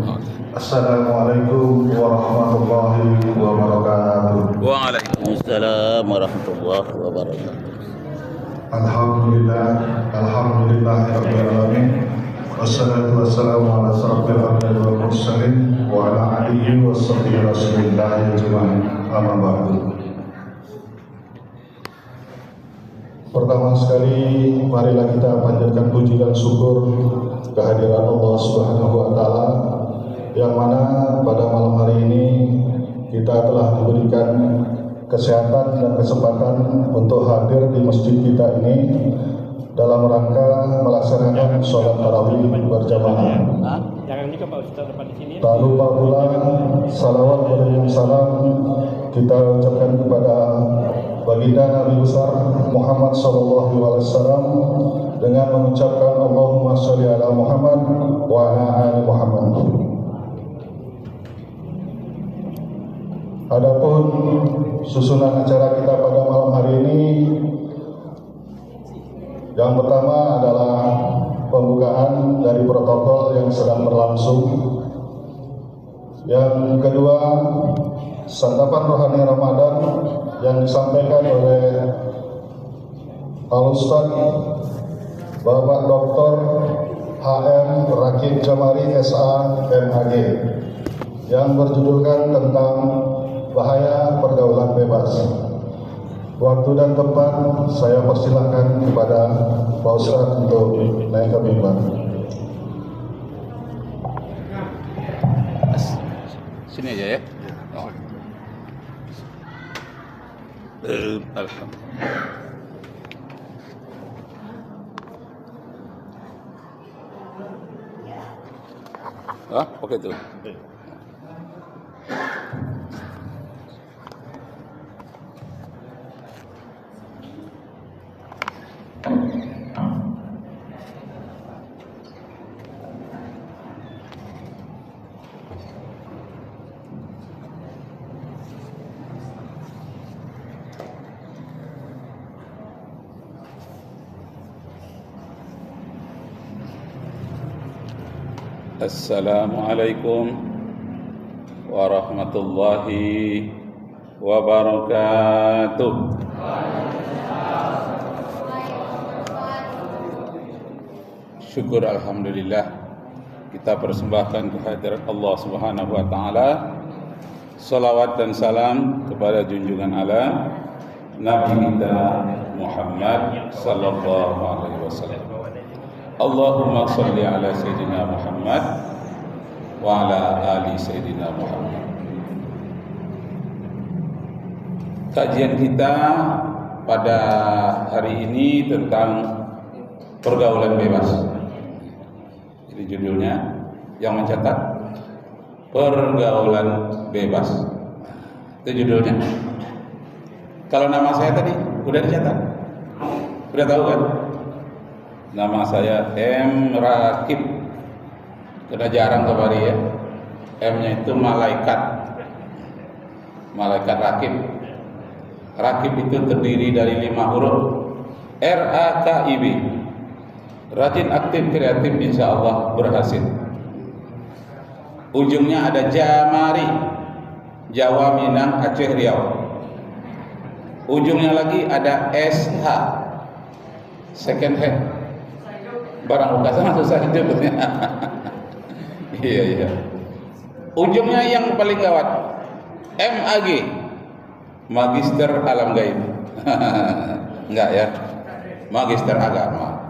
Assalamualaikum warahmatullahi wabarakatuh. Waalaikumsalam warahmatullahi wabarakatuh. Alhamdulillahirabbil alamin. Wassalatu wassalamu ala asyrafil anbiya'i wal mursalin wa ala alihi washabbihi rasulillahi ajma'in. Amma ba'du. Pertama sekali marilah kita panjatkan puji dan syukur kehadiran Allah Subhanahu wa taala yang mana pada malam hari ini kita telah diberikan kesehatan dan kesempatan untuk hadir di masjid kita ini dalam rangka melaksanakan sholat tarawih berjamaah. Tak lupa pula salawat dan salam kita ucapkan kepada baginda Nabi besar Muhammad SAW dengan mengucapkan Allahumma sholli ala Muhammad wa ala ali Muhammad. Adapun susunan acara kita pada malam hari ini, yang pertama adalah pembukaan dari protokol yang sedang berlangsung. Yang kedua, santapan rohani Ramadan yang disampaikan oleh Al-Ustaz Bapak Dr. HM Rakib Jamari SA MAG yang berjudulkan tentang bahaya pergaulan bebas. Waktu dan tempat saya persilahkan kepada Pak Ustaz untuk naik ke mimbar. Sini aja ya. Oke tuh. Assalamualaikum warahmatullahi wabarakatuh. Syukur alhamdulillah kita persembahkan kehadirat Allah Subhanahu wa taala. Salawat dan salam kepada junjungan Allah Nabi kita Muhammad sallallahu alaihi wasallam. Allahumma salli ala Sayyidina Muhammad wa ala ali Sayyidina Muhammad. Kajian kita pada hari ini tentang pergaulan bebas. Jadi judulnya yang mencatat pergaulan bebas. Itu judulnya. Kalau nama saya tadi udah dicatat? Udah tahu kan? Nama saya M. Rakib. Sudah jarang kemarin ya. M-nya itu malaikat. Malaikat Rakib. Rakib itu terdiri dari 5 huruf. R-A-K-I-B. Rajin, aktif, kreatif, insya Allah berhasil. Ujungnya ada Jamari. Jawa, Minang, Aceh, Riau. Ujungnya lagi ada SH. Second hand. Barang bekas mah susah hidupnya. Iya. Ujungnya yang paling gawat MAG, Magister Alam Gaib. Enggak ya, Magister Agama.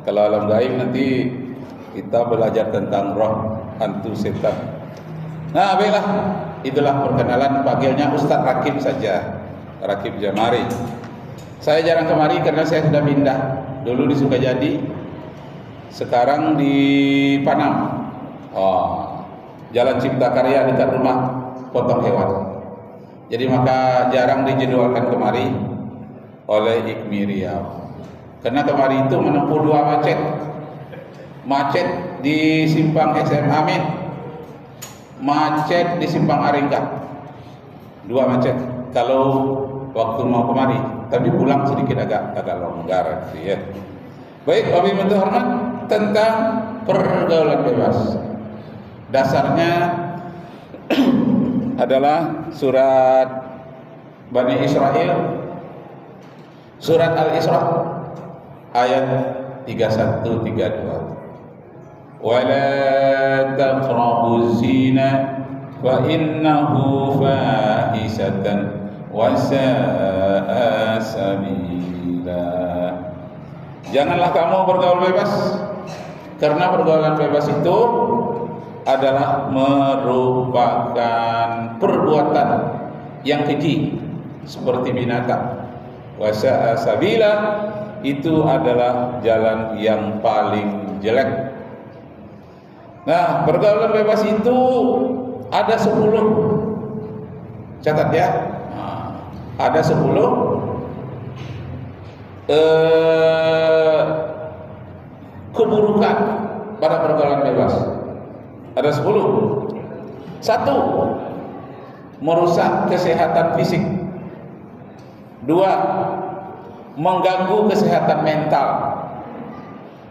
Kalau alam gaib nanti kita belajar tentang roh, hantu, setan. Nah, baiklah, itulah perkenalan, panggilnya Ustaz Rakib saja, Rakib Jamari. Saya jarang kemari karena saya sudah pindah. Dulu di Sukajadi, sekarang di Panam. Jalan Cipta Karya dekat rumah potong hewan. Jadi maka jarang dijadwalkan kemari oleh IKMI Riau. Karena kemari itu menempuh 2 macet. Macet di Simpang SM Amin, macet di Simpang Aringka. 2 macet kalau waktu mau kemari. Tapi pulang sedikit agak longgar gitu ya. Baik, wabillahi hormat tentang pergaulan bebas. dasarnya adalah surat Bani Israel, surat Al-Isra ayat 31-32. Wala taqrabuz zina fa innahu fahisatan wa sa'a sabila. Janganlah kamu bergaul bebas, karena pergaulan bebas itu adalah merupakan perbuatan yang keji seperti binatang. Wa sa'a sabila, itu adalah jalan yang paling jelek. Nah, pergaulan bebas itu ada 10. Catat ya. Ada 10 keburukan pada pergaulan bebas. Ada 10. 1. Merusak kesehatan fisik. 2. Mengganggu kesehatan mental.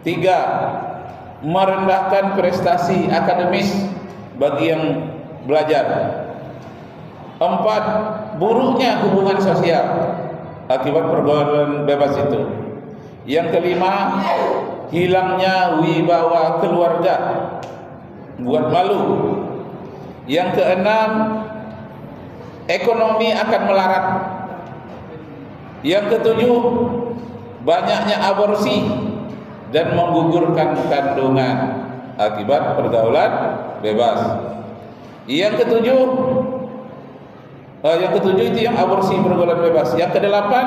3. Merendahkan prestasi akademis bagi yang belajar. 4. Buruknya hubungan sosial akibat pergaulan bebas itu. Yang kelima, hilangnya wibawa keluarga, buat malu. Yang keenam, ekonomi akan melarat. Yang ketujuh, banyaknya aborsi dan menggugurkan kandungan akibat pergaulan bebas. Yang ketujuh itu yang aborsi pergaulan bebas. Yang kedelapan,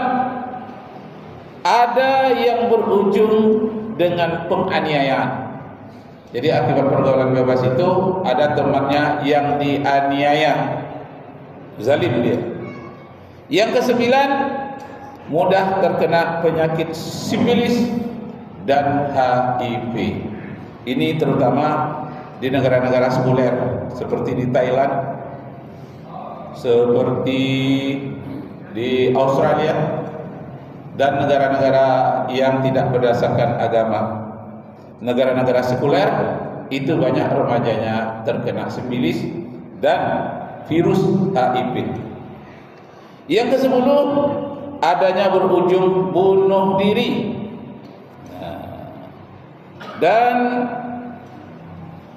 ada yang berujung dengan penganiayaan. Jadi akibat pergaulan bebas itu ada temannya yang dianiaya, zalim dia. Yang kesembilan, mudah terkena penyakit sifilis dan HIV. Ini terutama di negara-negara sekuler seperti di Thailand, seperti di Australia, dan negara-negara yang tidak berdasarkan agama. Negara-negara sekuler itu banyak remajanya terkena sifilis dan virus HIV. Yang ke-10, adanya berujung bunuh diri. Dan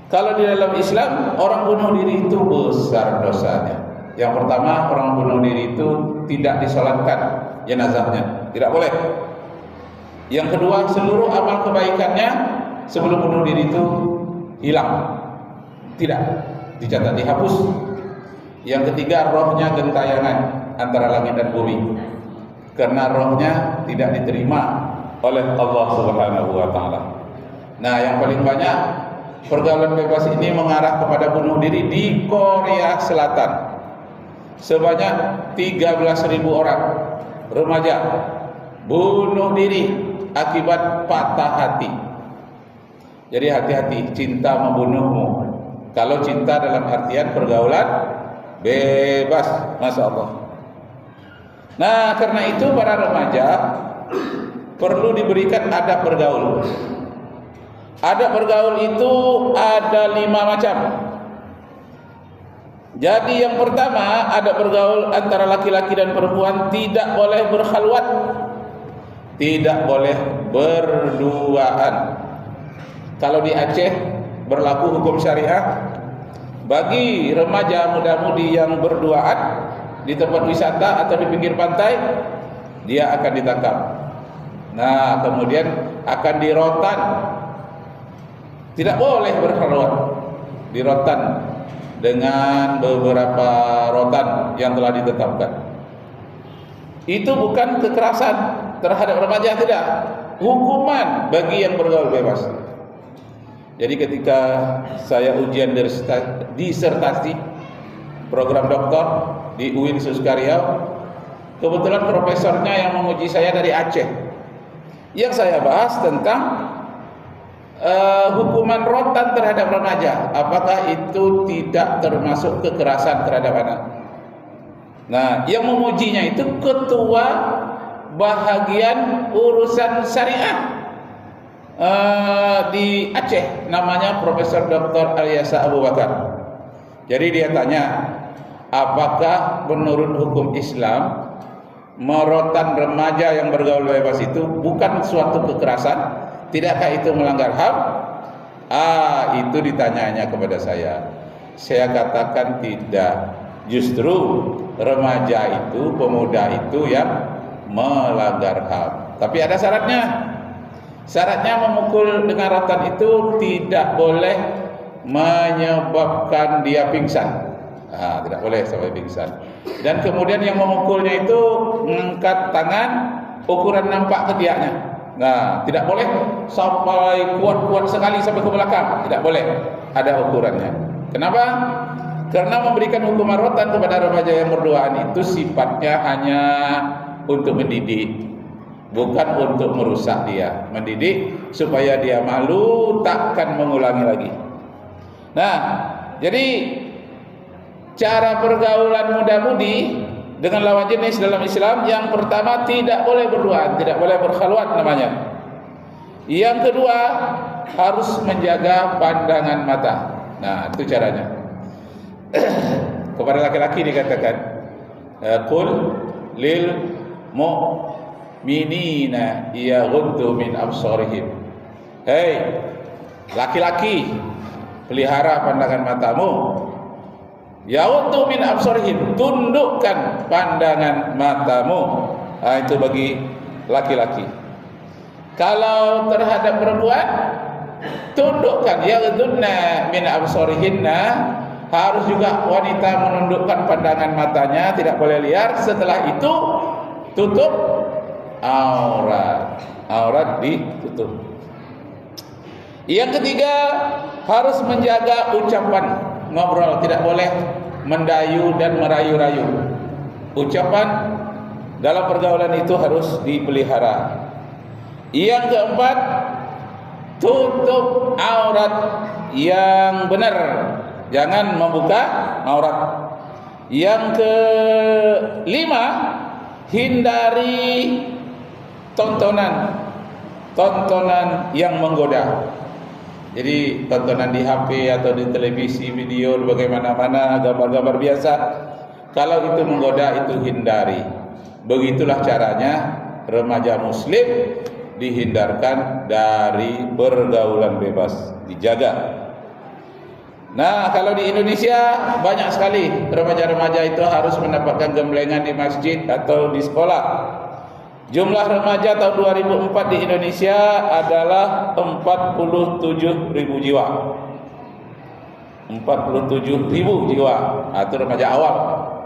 kalau di dalam Islam, orang bunuh diri itu besar dosanya. Yang pertama, orang bunuh diri itu tidak disolatkan jenazahnya, tidak boleh. Yang kedua, seluruh amal kebaikannya sebelum bunuh diri itu hilang, tidak dicatat, dihapus. Yang ketiga, rohnya gentayangan antara langit dan bumi, karena rohnya tidak diterima oleh Allah Subhanahu wa Ta'ala. Nah, yang paling banyak pergaulan bebas ini mengarah kepada bunuh diri di Korea Selatan. Sebanyak 13.000 orang remaja bunuh diri akibat patah hati. Jadi hati-hati, cinta membunuhmu. Kalau cinta dalam artian pergaulan bebas, Masya Allah. Nah, karena itu para remaja perlu diberikan adab bergaul. Adab bergaul itu ada 5 macam. Jadi yang pertama, adab bergaul antara laki-laki dan perempuan tidak boleh berkhalwat, tidak boleh berduaan. Kalau di Aceh berlaku hukum syariah, bagi remaja muda-mudi yang berduaan di tempat wisata atau di pinggir pantai, dia akan ditangkap. Nah, kemudian akan dirotan. Tidak boleh berkhalwat, dirotan dengan beberapa rotan yang telah ditetapkan. Itu bukan kekerasan terhadap remaja, tidak. Hukuman bagi yang bergaul bebas. Jadi ketika saya ujian disertasi program doktor di UIN Suskariau, kebetulan profesornya yang menguji saya dari Aceh. Yang saya bahas tentang hukuman rotan terhadap remaja, apakah itu tidak termasuk kekerasan terhadap anak? Nah, yang mengujinya itu ketua bahagian urusan syariah di Aceh, namanya Profesor Dr. Alyasa Abu Bakar. Jadi dia tanya, apakah menurut hukum Islam merotan remaja yang bergaul bebas itu bukan suatu kekerasan? Tidakkah itu melanggar HAM? Itu ditanyanya kepada saya. Saya katakan tidak. Justru remaja itu, pemuda itu yang melanggar HAM. Tapi ada syaratnya. Syaratnya memukul dengan rotan itu tidak boleh menyebabkan dia pingsan. Tidak boleh sampai pingsan. Dan kemudian yang memukulnya itu mengangkat tangan ukuran nampak ketiaknya. Tidak boleh sampai kuat-kuat sekali sampai ke belakang. Tidak boleh. Ada ukurannya. Kenapa? Karena memberikan hukuman rotan kepada remaja yang berduaan itu sifatnya hanya untuk mendidik, bukan untuk merusak dia. Mendidik supaya dia malu, takkan mengulangi lagi. Jadi cara pergaulan muda-mudi dengan lawan jenis dalam Islam, yang pertama tidak boleh berduaan, tidak boleh berkhalwat namanya. Yang kedua harus menjaga pandangan mata. Itu caranya. Kepada laki-laki dikatakan, qul lil mu'minina yaghuddu min absarihim. Hei laki-laki, pelihara pandangan matamu. Yaghuddu min absarihim, tundukkan pandangan matamu. Itu bagi laki-laki. Kalau terhadap perempuan, tundukkan. Yaghudduna min absarihinna, harus juga wanita menundukkan pandangan matanya, tidak boleh liar. Setelah itu tutup aurat ditutup. Yang ketiga harus menjaga ucapan, ngobrol, tidak boleh mendayu dan merayu-rayu. Ucapan dalam pergaulan itu harus dipelihara. Yang keempat, tutup aurat yang benar, jangan membuka aurat. Yang kelima, hindari tontonan yang menggoda. Jadi tontonan di HP atau di televisi, video bagaimana-mana, gambar-gambar biasa, kalau itu menggoda, itu hindari. Begitulah caranya remaja muslim dihindarkan dari pergaulan bebas, dijaga. Kalau di Indonesia banyak sekali remaja-remaja itu harus mendapatkan gemblengan di masjid atau di sekolah. Jumlah remaja tahun 2004 di Indonesia adalah 47.000 jiwa. 47.000 jiwa. Itu remaja awal.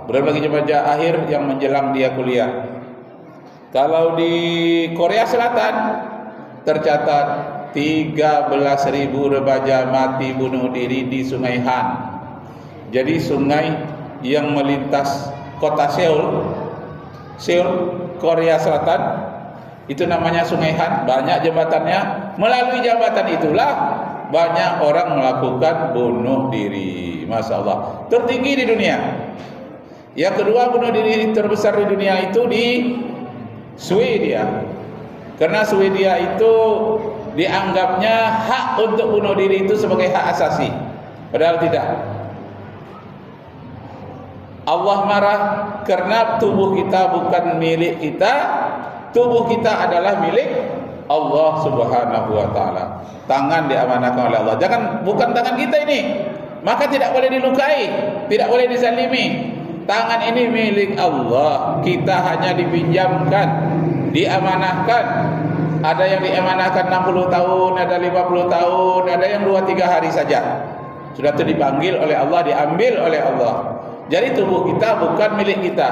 Belum lagi remaja akhir yang menjelang dia kuliah. Kalau di Korea Selatan tercatat 13.000 remaja mati bunuh diri di Sungai Han. Jadi sungai yang melintas kota Seoul, Korea Selatan, itu namanya Sungai Han. Banyak jembatannya. Melalui jembatan itulah banyak orang melakukan bunuh diri. Masya Allah, tertinggi di dunia. Yang kedua, bunuh diri terbesar di dunia itu di Swedia. Karena Swedia itu dianggapnya hak untuk bunuh diri itu sebagai hak asasi, padahal tidak. Allah marah karena tubuh kita bukan milik kita, tubuh kita adalah milik Allah Subhanahu wa taala. Tangan diamanahkan oleh Allah. Bukan tangan kita ini, maka tidak boleh dilukai, tidak boleh dizalimi. Tangan ini milik Allah, kita hanya dipinjamkan, diamanahkan. Ada yang diamanahkan 60 tahun, ada 50 tahun, ada yang 2-3 hari saja. Sudah itu dipanggil oleh Allah, diambil oleh Allah. Jadi tubuh kita bukan milik kita.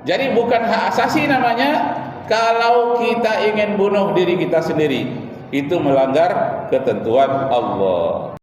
Jadi bukan hak asasi namanya. Kalau kita ingin bunuh diri kita sendiri, itu melanggar ketentuan Allah.